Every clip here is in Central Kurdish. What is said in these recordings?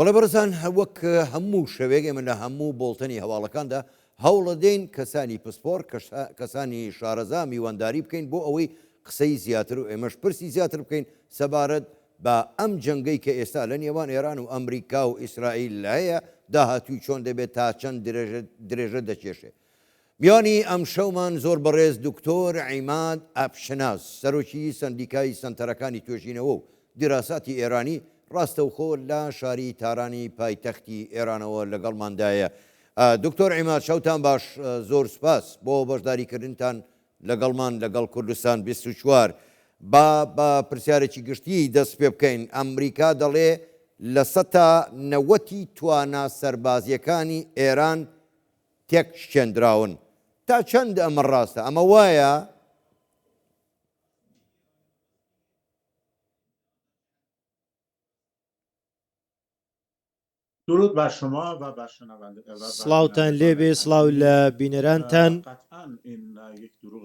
بەڵێ بەڕێزان وەک هەموو شەوێک ئێمە لە هەموو بۆڵتنی هەواڵەکاندا هەوڵە دێین کەسانی پسپۆر کەسانی شارەزا میوانداری بکەین بۆ ئەوەی قسەی زیاتر و ئێمەش پرسی زیاتر بکەین سەبارەت بە ئەم جەنگەی کە ئێستا لە نێوان ئێران و ئەمریکا و ئیسرائیل هەیە داهاتووی چۆن دەبێت تا چەند درێژە دەکێشێ. میوانی ئەم شەومان زۆر بەڕێز دکتۆر عیماد ئاپشناس سەرۆکی سندیکای سنتەرەکانی توێژینەوە و دیراساتی ئێرانی ڕاستەوخۆ لە شاری تارانی پایتەختی ئێرانەوە لەگەڵماندایە. دکتۆر عیماد شەوتان باش، زۆر سپاس بۆ بەشداریکردنتان لەگەڵمان لەگەڵ کوردستان 24. بە پرسیارێکی گشتی دەست پێ بکەین. ئەمریکا دەڵێ لە 90 توانە سەربازیەکانی ئێران تێک شکێنراون. تا چەند ئەمە ڕاستە؟ ئەمە وایە؟ درود بر شما و بر شنونده. سڵاوتان لێبێ، سڵاو لە بینەرانتان.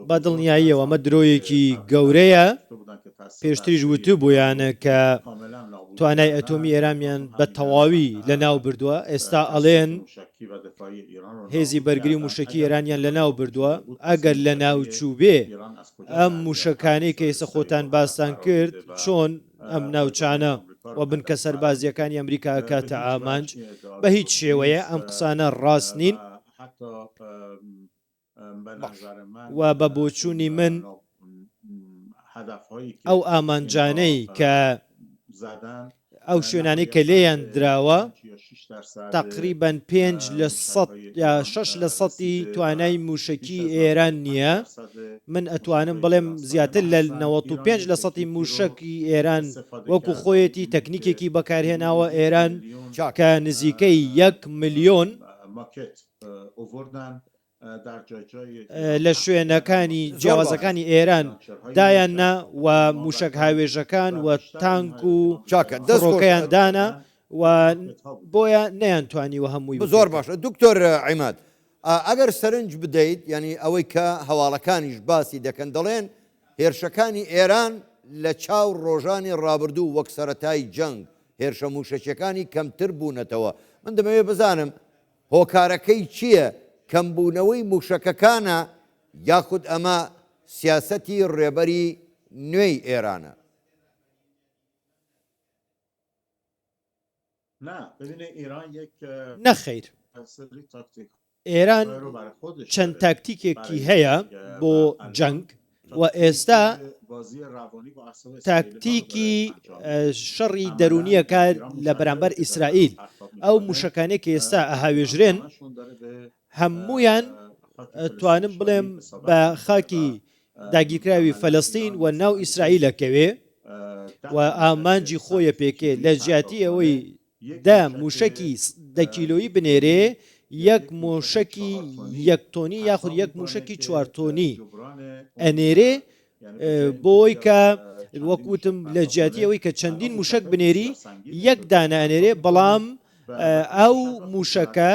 بە دڵنیاییەوە ئەمە درۆیەکی گەورەیە. پێشتریش وتو بۆیانە کە توانای ئەتۆمی ئێرامیان بە تەواوی لە ناو بردووە. ئێستا ئەڵێن هێزی بەرگری موشکی ئێرانیان لە ناو بردووە. ئەگەر لە ناوچوو بێ ئەم موشەکانەی کە ئێستا خۆتان باستان کرد چۆن ئەم ناوچانە و بنکە سەربازیەکانی ئەمریکا کاتە ئامانج بە هیچ شێوەیە ئەم قسانە ڕاست نین و بە بۆچوونی من ئەو ئامانجانەی کە ئەو شوێنانەی کە لێیان دراوە تقریبان 5 لە 100 یا 6% توانای موشکی ئێران نییە. من ئەتوانم بڵێم زیاتر لە 95% موشکی ئێران وەکو خۆیەتی تەکنیکێکی بەکارهێناوە ئێران کە نزیکەی 1 ملیۆن لە شوێنەکانی جیاوازەکانی ئێران دایاننا و موشک هاوێژەکان و تانک و دەستڕۆکەیان دانا و بۆیە نەیانتوانیوە هەمووی. زۆر باشە دکتۆر عیماد، ئەگەر سەرنج بدەیت ینی ئەوەی کە هەواڵەکانیش باسی دەکەن دەڵێن هێرشەکانی ئێران لە چاو ڕۆژانی ڕابردوو وەک سەرەتای جەنگ هێرشە موشەکیەکانی کەمتر بوونەتەوە. من دەمەوێت بزانم هۆکارەکەی چییە؟ کەمبوونەوەی موشەکەکانە یاخود ئەمە سیاسەتی ڕێبەری نوێی ئێرانە؟ نەخەیر، ئێران چەند تاکتیکێکی هەیە بۆ جەنگ و ئێستا تاکتیکی شەڕی دەرونیەکە لە بەرامبەر ئیسرائیل. ئەو موشەکانێک کە ئێستا ئەهاوێژرێن هەمویان توانم بڵێم بە خاکی داگیرکراوی فەلەستین و ناو ئیسرائیلەکەوێ و ئامانجی خۆیە پێکێ لە جیاتی ئەوەی دا موشکی 10 کیلۆیی بنێرێ یەک موشکی 1 تۆنی یاخود یەک موشکی 4 تۆنی ئەنێرێ بۆی کە وەکوتم لە جیاتی ئەوەی کە چەندین موشک بنێری یەک دانە ئەنێرێ، بەڵام ئەو موشەکە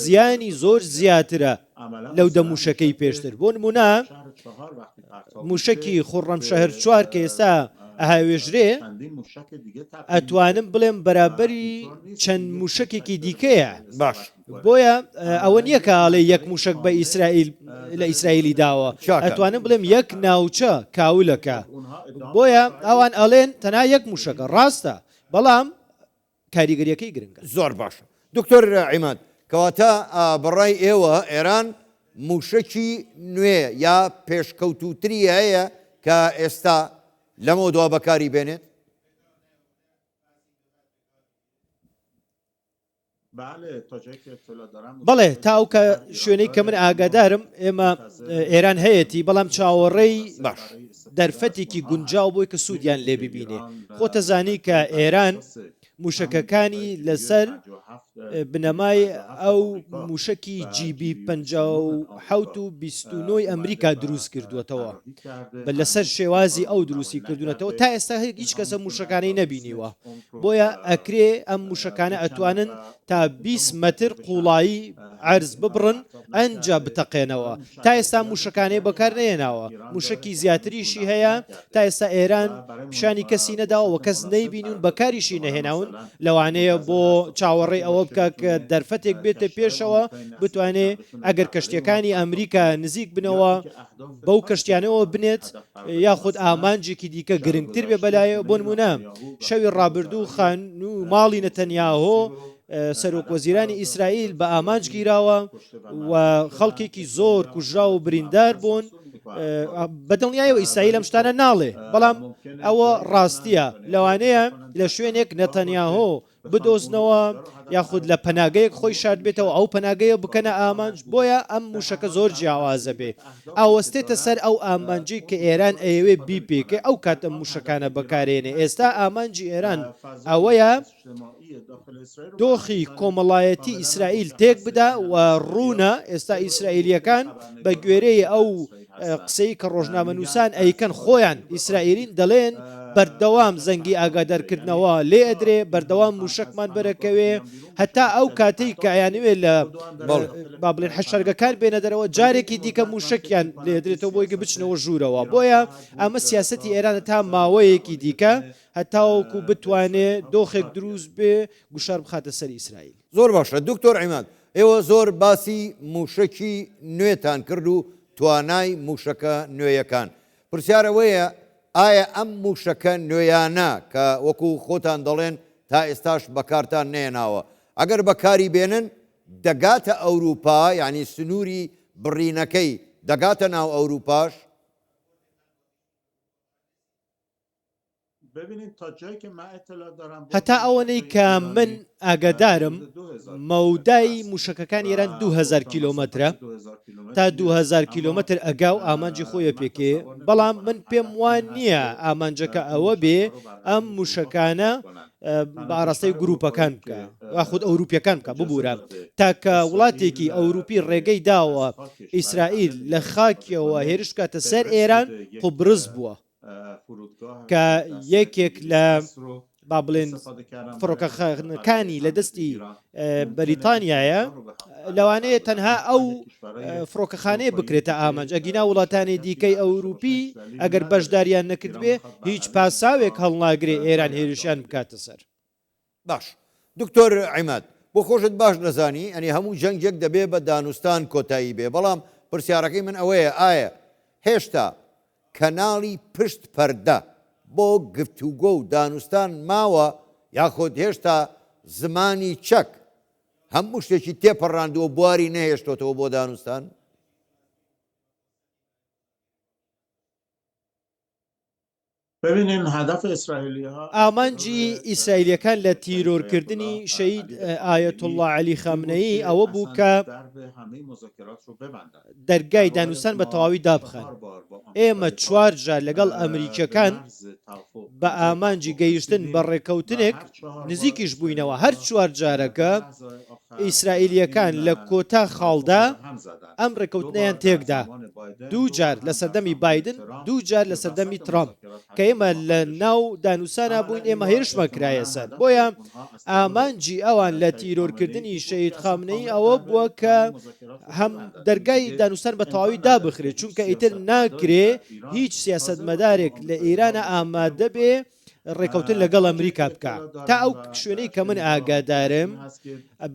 زیانی زۆر زیاترە لەو دە موشەکەی پێشتر. بۆ نمونە موشکی خورڕەم شەهر 4 کە ئێستا ئەهاوێژرێ ئەتوانم بڵێم بەرابەری چەند موشکێکی دیکەیە. باش بۆیە ئەوە نییە کە ئاڵێ یەک موشک بە ئیسرائیل لە ئیسرائیلی داوە، ئەتوانم بڵێم یەک ناوچە کاولەکە. بۆیە ئەوان ئەڵێن تەنها یەک موشەکە ڕاستە، بەڵام کاریگەریەکەی گرنگە. زۆر باشە دکتۆر عیماد، کەواتە بەڕای ئێوە ئێران موشکی نوێ یا پێشکەوتوتری هەیە کە ئێستا لەمە دوا بەکاری بێنێت؟ بەڵێ تاو کە شوێنەی کە من ئاگادارم ئێمە ئێران هەیەی، بەڵام چاوەڕێی باش دەرفەتێکی گونجاو بۆی کە سوودیان لێ ببینێ. خۆتەزانی کە ئێران موشەکەکانی لەسەر بنەمای ئەو موشکی GB 57 و 29 ئەمریکا دروست کردوێتەوە بە لەسەر شێوازی ئەو دروستی کردوونەتەوە. تا ئێستا هیچ کەسە موشەکانەی نەبینیوە، بۆیە ئەکرێ ئەم موشەکانە ئەتوانن تا 20 مەتر قوڵایی عەرز ببڕن ئەنجا بتەقێنەوە. تا ئێستا موشەکانەی بەکار نێناوە، موشکی زیاتریشی هەیە. تا ئێستا ئێران پیشانی کەسی نەداوە و کەس نەیبینون بەکاریشی نەهێناون لەوانەیە بۆ چاوەڕێی ئەوە بکە کە دەرفەتێک بێتە پێشەوە بتوانێت ئەگەر کەشتەکانی ئەمریکا نزیک بنەوە بەو کەشتیانەوە بنێت یاخود ئامانجێکی دیکە گرنگتر بێ بەلایە بۆ نمونە شەوی ڕابردوو خان و ماڵی نەتەنیاهۆ سەرۆکوەزیرانی ئیسرائیل بە ئامانج گیراوە و خەڵکێکی زۆر کوژرا و بریندار بوون بەدڵنیایەوە ئیسرائیل ئەم شتانە ناڵێ بەڵام ئەوە ڕاستیە لەوانەیە لە شوێنێک نەتەنیاهۆ بدۆزنەوە یاخود لە پەناگەیەک خۆی شاد بێتەوە ئەو پەناگەیە بکەنە ئامانج بۆیە ئەم موشەکە زۆر جیاوازە بێ ئاوەستێتە سەر ئەو ئامانجی کە ئێران ئەیەوێ بیپێکێ ئەو کاتە موشەکانە بەکارێنێ ئێستا ئامانجی ئێران ئەوەیە دۆخی کۆمەڵایەتی ئیسرائیل تێک بدا و ڕوونە ئێستا ئیسرائیلیەکان بە گوێرەی ئەو قسەی کە ڕۆژنامەنووسان ئەیکەن خۆیان ئیسرائیلین دەڵێن بەردەوام زەنگی ئاگادارکردنەوە لێ ئەدرێ بەردەوام موشکمان بەرەکەوێ هەتا ئەو کاتەی کە ئەیانوێت لە با بڵێن حەشارگەکان بێنە دەرەوە جارێکی دیکە موشکیان لێدرێتەوە بۆیکە بچنەوە ژوورەوە بۆیە ئەمە سیاسەتی ئێرانە تا ماوەیەکی دیکە هەتاوەکو بتوانێت دۆخێک دروست بێ گوشار بخاتە سەر ئیسرائیل. زۆر باشە دکتۆر عیماد ئێوە زۆر باسی موشکی نوێتان کرد و توانای موشەکە نوێیەکان پرسیارەوەیە ئایا ئەم موشەکە نوێیانە کە وەکو خۆتان دەڵێن تا ئێستاش بەکارتان نێناوە ئەگەر بەکاری بێنن دەگاتە ئەوروپا یعنی سنووری بڕینەکەی دەگاتە ناو ئەوروپاش هەتا ئەوەنەی کە من ئاگادارم مەودای موشەکەکان ئێران 2000 کیلۆمەترە تا 2000 کیلۆمەتر ئەگا و ئامانجی خۆیە پێکێ بەڵام من پێم وان نییە ئامانجەکە ئەوە بێ ئەم موشەکانە بەڕاستەی گروپەکان بکە یاخود ئەوروپیەکان بکە ببوورە تاکە وڵاتێکی ئەوروپی ڕێگەی داوە ئیسرائیل لە خاکیەوە هێرش کاتە سەر ئێران قوبرز بووە کە یەکێک لە با بڵێن فڕۆکەخانەکانی لە دەستی بەریتانیایە لەوانەیە تەنها ئەو فڕۆکەخانەیە بکرێتە ئامانج ئەگینا وڵاتانی دیکەی ئەوروپی ئەگەر بەشداریان نەکرد بێ هیچ پاساوێک هەڵناگرێ ئێران هێرشیان بکاتە سەر. باش دکتۆر عیماد بۆ خۆشت باش دەزانی ئەنی هەموو جەنگێک دەبێ بە دانوستان کۆتایی بێ بەڵام پرسیارەکەی من ئەوەیە ئایا هێشتا کەناڵی پشت پەردە بۆ گفتوگۆ و دانوستان ماوە یاخۆت هێشتا زمانی چەک هەموو شتێکی تێپەڕاندووە بواری نەهێشتۆتەوە بۆ دانوستان؟ ببینین هدف اسرائیلی‌ها ئامانجی ئیسرائیلیەکان لە تیرۆرکردنی شەید ئایەتوڵڵا عەلی خامنەیی ئەوە بوو کە دەرگای دانوستان بە تەواوی دابخەن. ئێمە 4 جار لەگەڵ ئەمریکەکان بە ئامانجی گەیشتن بە ڕێکەوتنێک نزیکیش بووینەوە هەر 4 جارەکە ئیسرائیلیەکان لە کۆتا خاڵدا ئەم ڕێکەوتنیان تێکدا 2 جار لە سەردەمی بایدن 2 جار لە سەردەمی ترامپ کە ئێمە لە ناو دانوسانە بووین ئێمە هێرشمە کرایە سەر بۆیە ئامانجی ئەوان لە تیرۆرکردنی شەید خامنەی ئەوە بووە کە هەم دەرگای دانوستان بە تەواوی دابخرێت چونکە ئیتر ناکرێ هیچ سیاسەتمەدارێک لە ئێرانە ئامادە بێ ڕێکەوتن لەگەڵ ئەمریکا بکە تا ئەو شوێنەی کە من ئاگادارم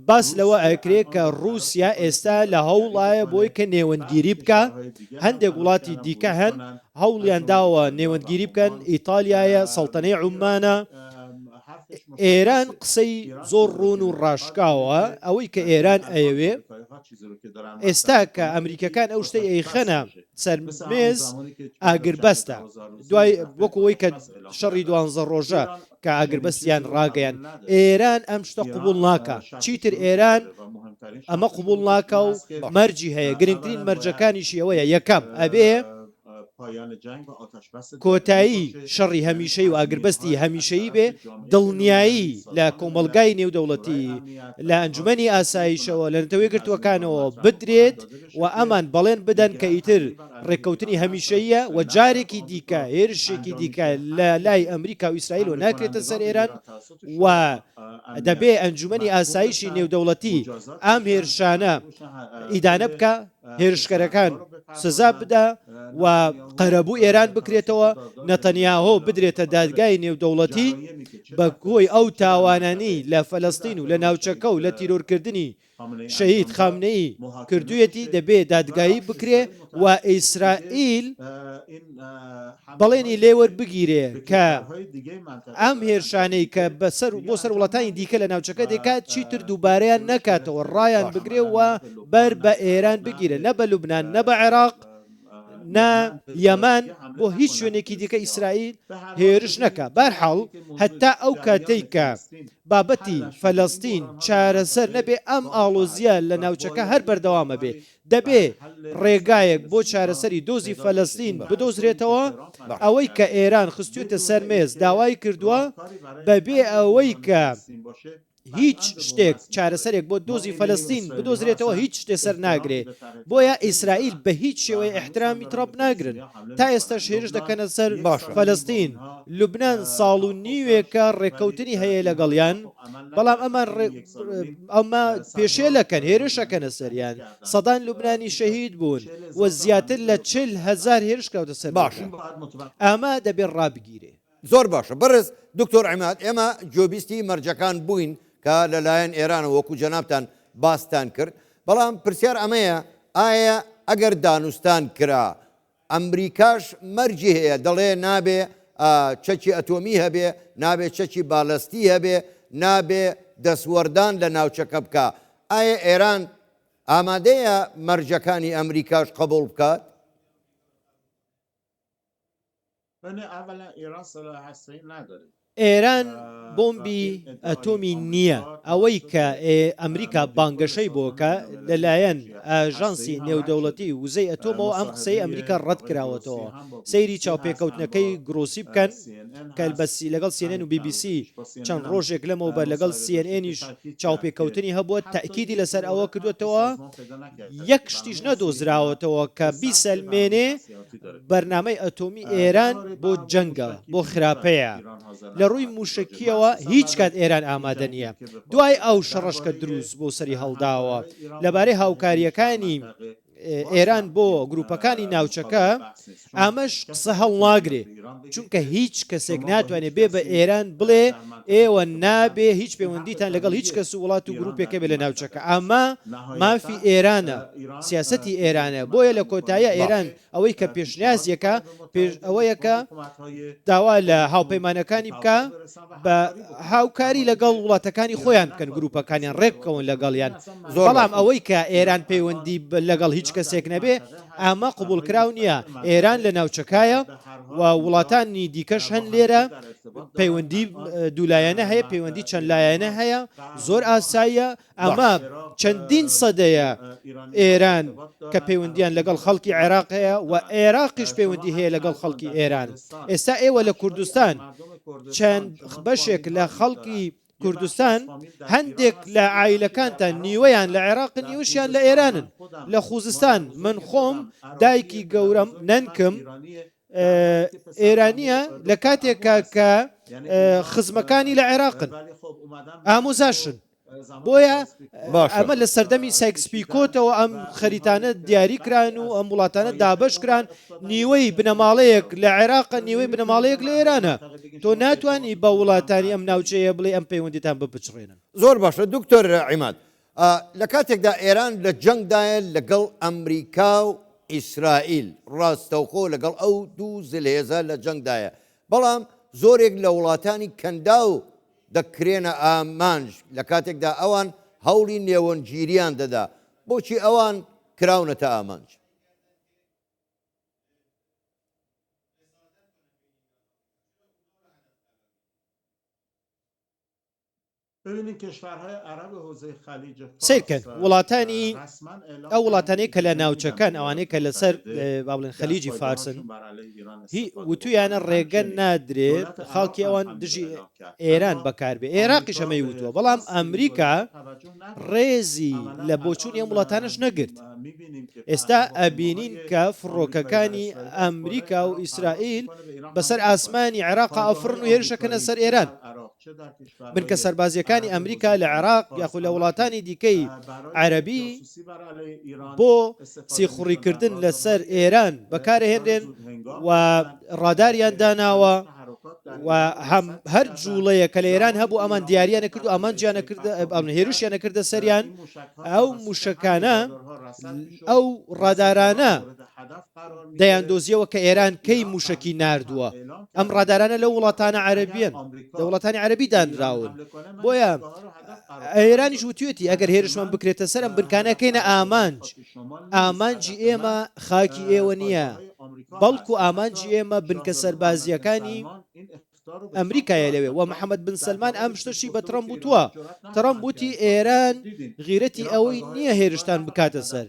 باس لەوە ئەکرێ کە رووسیا ئێستا لە هەوڵایە بۆی کە نێوەندگیری بکە هەندێک وڵاتی دیکە هەن هەوڵیان داوە نێوەندگیری بکەن ئیتالیایە سەڵتەنەی عومانە ئێران قسەی زۆر ڕوون و ڕاشکاوە ئەوەی کە ئێران ئەیەوێ ئێستا کە ئەمریکەکان ئەو شتەی ئەیخەنە سەرمێز ئاگربەستە دوای وەکوەوەی کە شەڕی 12 ڕۆژە کە ئاگربەستیان ڕاگەیان ئێران ئەم شتە قوبوڵ ناکە چیتر ئێران ئەمە قوبوڵ ناکە و مەرجی هەیە گرنگترین مەرجەکانیشی ئەوەیە یەکەم ئەبێ کۆتایی شەڕی هەمیشەی و ئاگربەستی هەمیشەیی بێ دڵنیایی لە کۆمەلگای نێودەوڵەتی لە ئەنجومەنی ئاسایشەوە لە نەتەوەی گرتوەکانەوە بدرێت و ئەمان بەڵێن بدەن کە ئیتر ڕێککەوتنی هەمیشەیە و جارێکی دیکە هێرشێکی دیکە لە لای ئەمریکا و ئیسرائیل و ناکرێتە سەر ئێران و دەبێ ئەنجومەنی ئاسایشی نێودەوڵەتی ئەم هێرشانە ئیدانە بکە هێرشکەرەکان سزا بدە و قەرەبوو ئێران بکرێتەوە نەتەنیاهۆ بدرێتە دادگای نێودەوڵەتی بە کۆی ئەو تاوانانی لە فەلەستین و لە ناوچەکە و لە تیرۆرکردنی شەهید خامنەئی کردوویەتی دەبێت دادگایی بکرێ و ئیسرائیل بەڵێنی لێوەربگیرێ کە ئەم هێرشانەی کە بۆ سەر وڵاتانی دیکە لە ناوچەکە دەکات چیتر دووبارەیان نەکاتەوە ڕایان بگرێ و بەر بە ئێران بگیرە نە بە لوبنان نە بە عێراق نا یەمان بۆ هیچ شوێنێکی دیکە ئیسرائیل هێرش نەکە بەرحاڵ هەتا ئەو کاتەی کە بابەتی فەلەستین چارەسەر نەبێ ئەم ئاڵۆزیە لە ناوچەکە هەر بەردەوامە بێ دەبێ ڕێگایەک بۆ چارەسەری دۆزی فەلەستین بدۆزرێتەوە ئەوەی کە ئێران خستوێتە سەرمێز داوای کردووە بەبێ ئەوەی کە هیچ شتێک چارەسەرێک بۆ دۆزی فەلەستین بدۆزرێتەوە هیچ شتێ سەر ناگرێ بۆیە ئیسرائیل بە هیچ شێوەیە احترامی ترامپ ناگرن تا ئێستا هێرش دەکەنە سەر فەلەستین لوبنان ساڵ و نیوێکە ڕێکەوتنی هەیە لەگەڵیان بەڵام ئەمە پێشێلەکەن هێرشەکەنە سەریان سەدان لوبنانی شەهید بوون و زیاتر لە 40,000 هێرش کەوتە سەر ئەمە دەبێت ڕابگیرێ زۆر باشە بەرز دکتۆر عیماد ئێمە جۆبیستی مەرجەکان بووین کە لەلایەن ئێرانە وەکو جەنابتان باستان کرد بەڵام پرسیار ئەمەیە ئایا ئەگەر دانوستان کرا ئەمریکاش مەرجی هەیە دەڵێ نابێ چەکی ئەتۆمی هەبێ نابێ چەکی بالەستی هەبێ نابێ دەسوەردان لە ناوچەکە بکە ئایا ئێران ئامادەیە مەرجەکانی ئەمریکاش قبول بکات؟ ئێران بۆمبی ئەتۆمی نییە ئەوەی کە ئەمریکا بانگەشەی بۆکە لەلایەن ئاژانسی نێودەوڵەتی وزەی ئەتۆمەوە ئەم قسەی ئەمریکا ڕەت کراوەتەوە سەیری چاوپێکەوتنەکەی گرۆسی بکەن کە بەسی لەگەڵ CNN و BBC چەند ڕۆژێک لەمەوە بەر لەگەڵ CNNیش چاوپێکەوتنی هەبووە تاکیدی لەسەر ئەوە کردوێتەوە یەک شتیش نەدۆزراوەتەوە کە بیسەلمێنێ بەرنامەی ئەتۆمی ئێران بۆ جەنگە بۆ خراپەیە لە ڕووی موشکیەوە هیچ کات ئێران ئامادە نییە دوای ئەو شەڕەشکە دروست بۆ سەری هەڵداوە لەبارەی هاوکاریەکانی ئێران بۆ گروپەکانی ناوچەکە ئامەش قسە هەڵ ناگرێ چونکە هیچ کەسێک ناتوانێت بێ بە ئێران بڵێ ئێوە نابێ هیچ پەیوەندیتان لەگەڵ هیچ کەس و وڵات و گروپێکە بێ لە ناوچەکە ئەمە مافی ئێرانە سیاسەتی ئێرانە بۆیە لە کۆتاییە ئێران ئەوەی کە پێشنیازیەکە ئەوەیەکە داوا لە هاوپەیمانەکانی بکە بە هاوکاری لەگەڵ وڵاتەکانی خۆیان بکەن گروپەکانیان ڕێککەون لەگەڵیان بەڵام ئەوەی کە ئێران پەیوەندی لەگەڵ هیچ کەسێک نەبێ ئەمە قبولکراو نییە ئێران لە ناوچەکایە و وڵاتانی دیکەش هەن لێرە پەیوەندی دوولایەنە هەیە پەیوەندی چەند لایەنە هەیە زۆر ئاساییە ئەمە چەندین سەدەیە ئێران کە پەیوەندیان لەگەڵ خەڵکی عێراق هەیە و عێراقیش پەیوەندی هەیە لەگەڵ خەڵکی ئێران ئێستا ئێوە لە کوردستان چەند بەشێک لە خەڵکی کوردستان هەندێک لە عایلەکانتان نیوەیان لە عێراق نیوەشیان لە ئێرانن لە خوزستان من خۆم دایکی گەورەم نەنکم ئێرانیە لە کاتێکە کە خزمەکانی لە عێراقن ئامۆزاشن بۆیە ئەمە لە سەردەمی سایکسپیکۆتەوە ئەم خەریتانە دیاری کران و ئەم وڵاتانە دابش کران نیوەی بنەماڵەیەک لە عێراقە نیوەی بنەماڵەیەک لە ئێرانە تۆ ناتوانانی بە وڵاتانی ئەم ناوچەیە بڵێ ئەم پەیوەندیتان بپچڕێنن زۆر باشە دکتۆر عیماد لە کاتێکدا ئێران لە جەنگدایە لەگەڵ ئەمریکا و ئیسرائیل ڕاستەوخۆ لەگەڵ ئەو دوو زلهێزە لە جەنگدایە بەڵام زۆرێک لە وڵاتانی کەندا و دەکرێنە ئامانج لە کاتێکدا ئەوان هەوڵی نێوەنگیریان دەدا بۆچی ئەوان کراونەتە ئامانج سیرکەن وڵاتانی ئەو وڵاتانەی کە لە ناوچەکان ئەوانەیە کە لەسەر باڵێن خەلیجی فارسن وتویانە ڕێگە نادرێت خەڵکی ئەوان دژی ئێران بەکاربێ عێراقیش ئەمەی وتووە بەڵام ئەمریکا ڕێزی لە بۆچوونی ئەم وڵاتانش نەگرت ئێستا ئەبینین کە فڕۆکەکانی ئەمریکا و ئیسرائیل بەسەر ئاسمانی عێراق ئەفرن و هێرشەکەنە سەر ئێران بنکە سەربازیەکانی ئەمریکا لە عێراق یاخود لە وڵاتانی دیکەی عەرەبی بۆ سیخوڕیکردن لەسەر ئێران بەکارهێنرێن و ڕاداریان داناوە و هەر جوڵەیە کە لە ئێران هەبوو ئەمان دیاریانە کرد و ئەمان هێرشیانە کردە سەریان ئەو موشەکانە ئەو ڕادارانە دەیاندۆزیەوە کە ئێران کەی موشکی ناردووە ئەم ڕادارانە لە وڵاتانە عەرەبیان لە وڵاتانی عەرەبی دانراون بۆیە ئێرانیش وتوێتی ئەگەر هێرشمان بکرێتە سەرم بنکانەکەینە ئامانجی ئێمە خاکی ئێوە نییە بەڵکو ئامانجی ئێمە بنکە سەربازیەکانی ئەمریکایە لەوێ و محەممەد بن سلمان ئەم شتەشی بە ترەمپ وتووە ترەمپ وتی ئێران غیرەتی ئەوەی نییە هێرشتان بکاتە سەر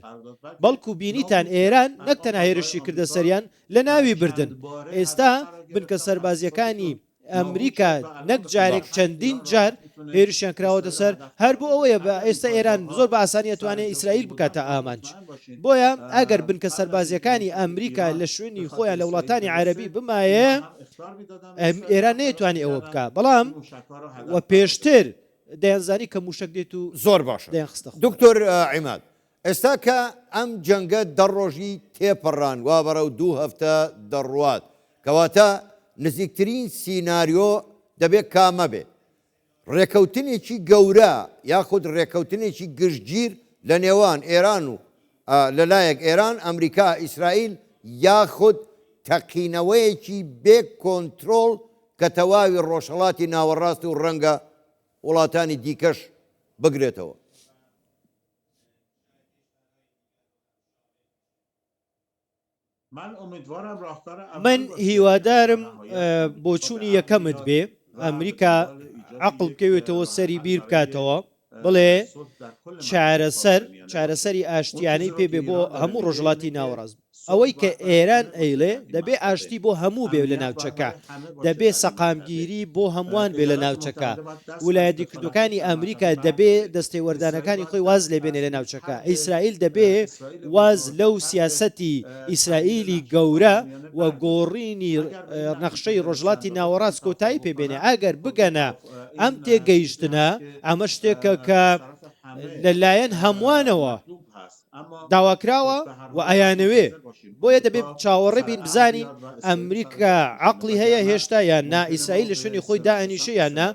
بەڵکو بینیتان ئێران نەک تەنها هێرشی کردە سەریان لە ناوی بردن ئێستا بنکە سەربازیەکانی ئەمریکا نەک جارێک چەندین جار هێرشیان کراوەتە سەر هەر بۆ ئەوەیە بە ئێستا ئێران زۆر بە ئاسانی ئەتوانێت ئیسرائیل بکاتە ئامانج بۆیە ئەگەر بنکە سەربازیەکانی ئەمریکا لە شوێنی خۆیان لە وڵاتانی عەرەبی بمایە ئێران نەیەتوانی ئەوە بکە بەڵام وە پێشتر دەیانزانی کە موشک دێت و زۆر باشە دکتۆر عیماد ئێستا کە ئەم جەنگە دەڕۆژی تێپەڕان وا بەرەو 2 هەفتە دەڕوات کەواتە نزیکترین سیناریۆ دەبێت کامە بێ ڕێکەوتنێکی گەورە یاخود ڕێکەوتنێکی گشتگیر لە نێوان ئێران و لەلایەک ئێران ئەمریکا ئیسرائیل یاخود تەقینەوەیەکی بێ کۆنتترۆل کە تەواوی ڕۆژهەڵاتی ناوەڕاست و ڕەنگە وڵاتانی دیکەش بگرێتەوە من هیوادارم بۆچوونی یەکەمت بێ ئەمریکا عەقڵ بکەوێتەوە سەری بیر بکاتەوە بڵێ چارەسەری ئاشتیانەی پێبێ بۆ هەموو ڕۆژهەڵاتی ناوەڕاست ئەوەی کە ئێران ئەیڵێ دەبێ ئاشتی بۆ هەموو بێ لە ناوچەکە دەبێ سەقامگیری بۆ هەمووان بێ لە ناوچەکە ویلایەتی یەکگرتووەکانی ئەمریکا دەبێ دەستەی وەردانەکانی خۆی واز لێبێنێ لە ناوچەکە ئیسرائیل دەبێ واز لەو سیاسەتی ئیسرائیلی گەورە و گۆڕینی نەخشەی ڕۆژهەڵاتی ناوەڕاست کۆتایی پێبێنێ ئەگەر بگەنە ئەم تێگەیشتنە ئەمە شتێکە کە لەلایەن هەمووانەوە داواکراوە و ئەیانەوێ بۆیە دەبێت چاوەڕێ بین بزانین ئەمریکا عەقڵی هەیە هێشتا یان نا ئیسرائیل لە شوێنی خۆی دائەنیشە یان نا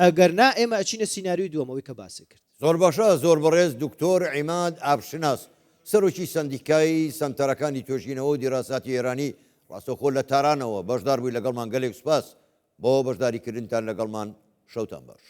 ئەگەر نا ئێمە ئەچینە سیناریۆی دووەمەوەی کە باسی کرد زۆر باشە زۆر بەڕێز دکتۆر عیماد ئابشناس سەرۆکی سندیکایی سەمتەرەکانی توێژینەوە و دیراساتی ئێرانی ڕاستەوخۆ لە تارانەوە بەشدار بووی لەگەڵمان گەلێک سوپاس بۆ بەشداریکردنتان لەگەڵمان شەوتان باش